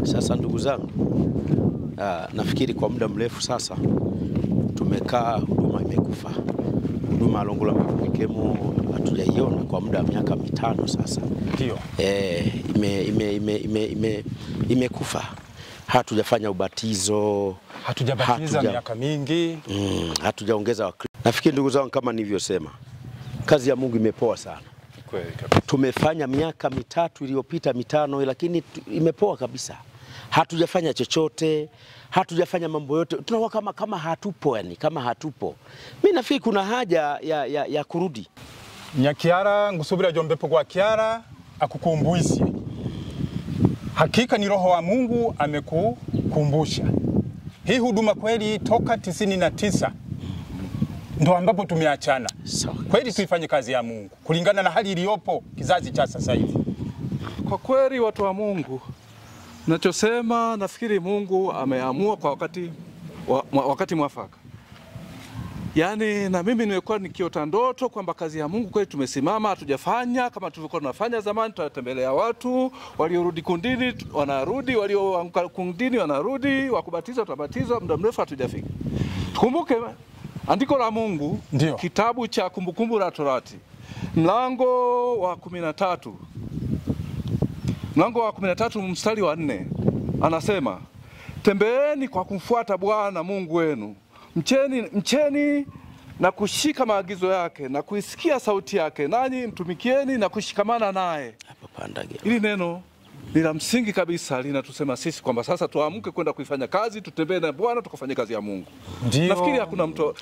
Sasa ndugu zangu, nafikiri kwa muda mrefu sasa tumekaa, huduma imekufa. Huduma ya Longola Mikemo hatujaiona kwa muda wa miaka 5 sasa. Ndio. Imekufa. Hatujafanya ubatizo, hatujabatiza miaka mingi, hatujaongeza Wakristo. Nafikiri ndugu zangu, kama nilivyosema, kazi ya Mungu imepoa sana. Kweli kabisa. Tumefanya miaka 3 iliyopita 5, lakini imepoa kabisa. Hatujafanya chochote, hatujafanya mambo yote. Tunakuwa kama hatupo, yani kama hatupo. Mimi nafikiri kuna haja ya kurudi. Nyakiara ngusubira jombepo kwa Kiara akukumbuisi. Hakika ni Roho wa Mungu amekukumbusha. Hii huduma kweli toka 99 ndo ambapo tumeachana. Kweli tuifanye kazi ya Mungu kulingana na hali iliyopo kizazi cha sasa hivi. Kwa kweli watu wa Mungu, nachosema nafikiri Mungu ameamua kwa wakati mwafaka. Yaani na mimi nimekuwa nikiota ndoto kwamba kazi ya Mungu kweli tumesimama, hatujafanya kama tulivyokuwa tunafanya zamani. Tutatembelea watu waliorudi kundini wanarudi, walioanguka kundini wanarudi, wakubatiza tutabatizwa, muda mrefu hatujafika. Tukumbuke andiko la Mungu, Ndiyo. Kitabu cha Kumbukumbu la Torati, mlango wa 13. Mlango wa 13 mstari wa 4 anasema, tembeeni kwa kumfuata Bwana Mungu wenu, mcheni na kushika maagizo yake na kuisikia sauti yake, nanyi mtumikieni na kushikamana naye. Hili neno ni la msingi kabisa, linatusema sisi kwamba sasa tuamke kwenda kuifanya kazi, tutembee na Bwana tukafanye kazi ya Mungu. Ndio. Nafikiri hakuna mtu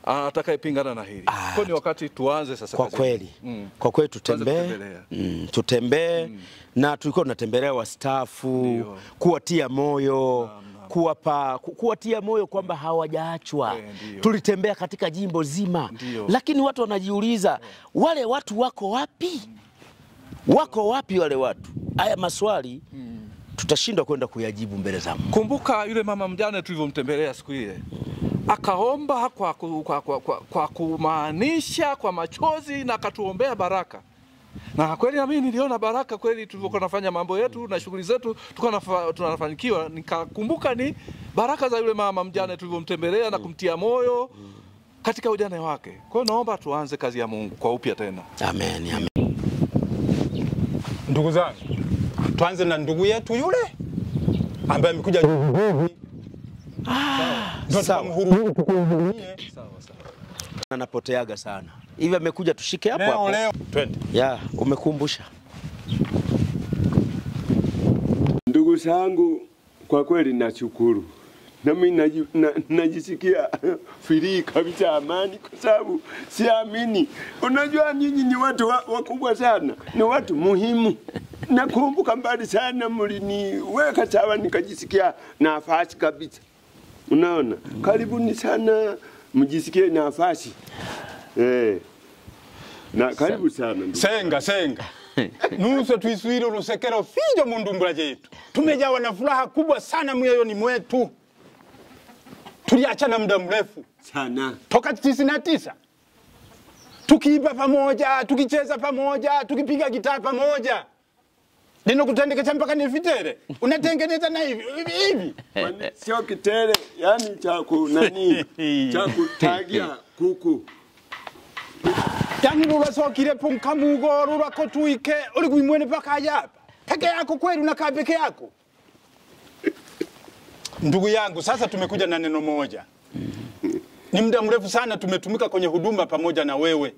atakayepingana na hili. Kwa ni wakati tuanze sasa kwa kweli. Kwa kweli tutembee na tulikuwa tunatembelea wastaafu, kuwatia moyo, kuwatia moyo kwamba hawajaachwa. Tulitembea katika jimbo zima. Lakini watu wanajiuliza, wale watu wako wapi? Wako wapi wale watu? Haya maswali tutashindwa kwenda kuyajibu mbele za Mungu. Kumbuka yule mama mjane tulivyomtembelea siku ile. Akaomba kwa kumaanisha, kwa machozi, na akatuombea baraka. Na kweli na mimi niliona baraka kweli tulivyokuwa tunafanya mambo yetu na shughuli zetu, tunafanikiwa. Nikakumbuka ni baraka za yule mama mjane tulivyomtembelea na kumtia moyo katika ujane wake. Kwa hiyo naomba tuanze kazi ya Mungu kwa upya tena. Amen, amen. Ndugu zangu, tuanze na ndugu yetu yule ambaye amekuja anapoteaga sana. Hivi amekuja tushike hapo hapo. Leo twende. Umekumbusha. Ndugu zangu, kwa kweli nashukuru. Na mimi najisikia free kabisa, amani, kwa sababu siamini. Unajua nyinyi ni watu wakubwa sana, ni watu muhimu. Nakumbuka mbali sana mliniweka sawa, nikajisikia nafasi kabisa. Unaona? Karibuni sana, mjisikie nafasi. Na karibu sana ndugu. Senga. Nuso tuisuiro lusekero fijo mundumbula jetu. Tumejawa na furaha kubwa sana moyoni mwetu. Tuliachana muda mrefu sana. Toka 99. Tukiiba pamoja, tukicheza pamoja, tukipiga gitaa pamoja. Neno kutendeka mpaka nifitere. Unatengeneza na hivi. Sio kitere, yani cha kutagia kuku. Yani lulosokire punkamugo lulakotuike uli kuimwene paka hapa. Peke yako kweli unakaa peke yako. Ndugu yangu, sasa tumekuja na neno moja. Ni muda mrefu sana tumetumika kwenye huduma pamoja na wewe.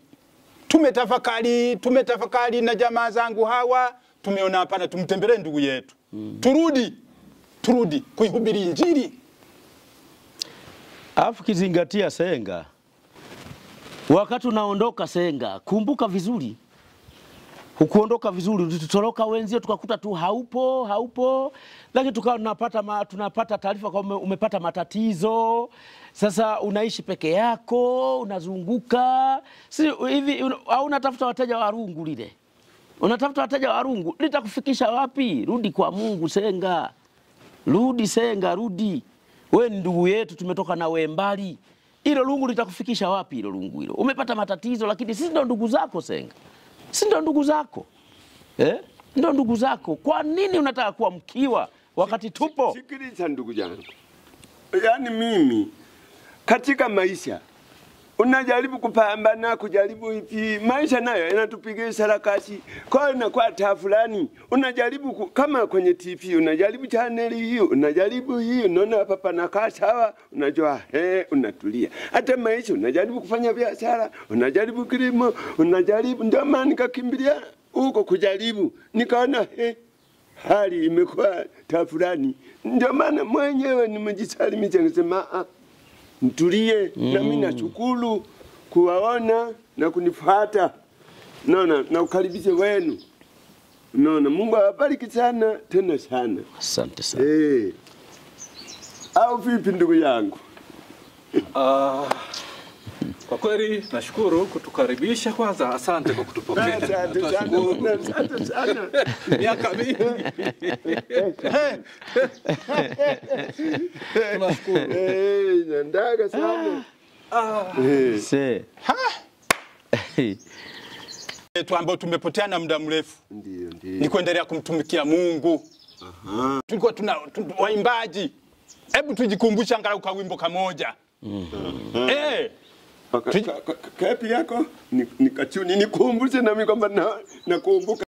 Tumetafakari na jamaa zangu hawa, tumeona hapana tumtembelee ndugu yetu. Turudi kuihubiri Injili. Alafu kizingatia Senga, wakati unaondoka Senga, kumbuka vizuri. Hukuondoka vizuri, tutoroka wenzio tukakuta tu haupo, lakini tukawa tunapata taarifa kwamba umepata matatizo. Sasa unaishi peke yako, unazunguka. Si hivi au unatafuta wateja wa rungu lile? Unatafuta wateja wa rungu, litakufikisha wapi? Rudi kwa Mungu Senga. Rudi Senga, rudi. Wewe ni ndugu yetu, tumetoka na wewe mbali. Hilo rungu litakufikisha wapi hilo rungu hilo? Umepata matatizo, lakini sisi ndo ndugu zako Senga. Si ndo ndugu zako? Ndo ndugu zako. Kwa nini unataka kuwa mkiwa wakati tupo. Sikiliza ndugu yangu, yaani mimi katika maisha unajaribu kupambana, kujaribu hivi, maisha nayo yanatupigia sarakasi. Kwa hiyo inakuwa tafulani, unajaribu kama kwenye TV, unajaribu channel hiyo, unajaribu hiyo, unaona hapa panakaa sawa, unajua unatulia. Hata maisha unajaribu kufanya biashara, unajaribu kilimo, unajaribu, ndio maana nikakimbilia huko kujaribu, nikaona hali imekuwa tafulani, ndio maana mwenyewe nimejisalimisha nikasema mtulie, na mimi nashukuru kuwaona na kunifuata. Naona na ukaribishe wenu. Naona Mungu awabariki sana tena sana. Asante sana. Au vipi ndugu yangu? Kwa kweli nashukuru kutukaribisha kwanza. Asante kwa kutupokea. Asante sana. Asante sana. Miaka mingi. Tunashukuru. Ndaga sana. Tu ambao tumepoteana muda mrefu. Ndio. Ni kuendelea kumtumikia Mungu. Tulikuwa waimbaji. Hebu tujikumbushe angalau kwa wimbo kamoja. Kapi yako nikumbushe nami kwamba nakumbuka.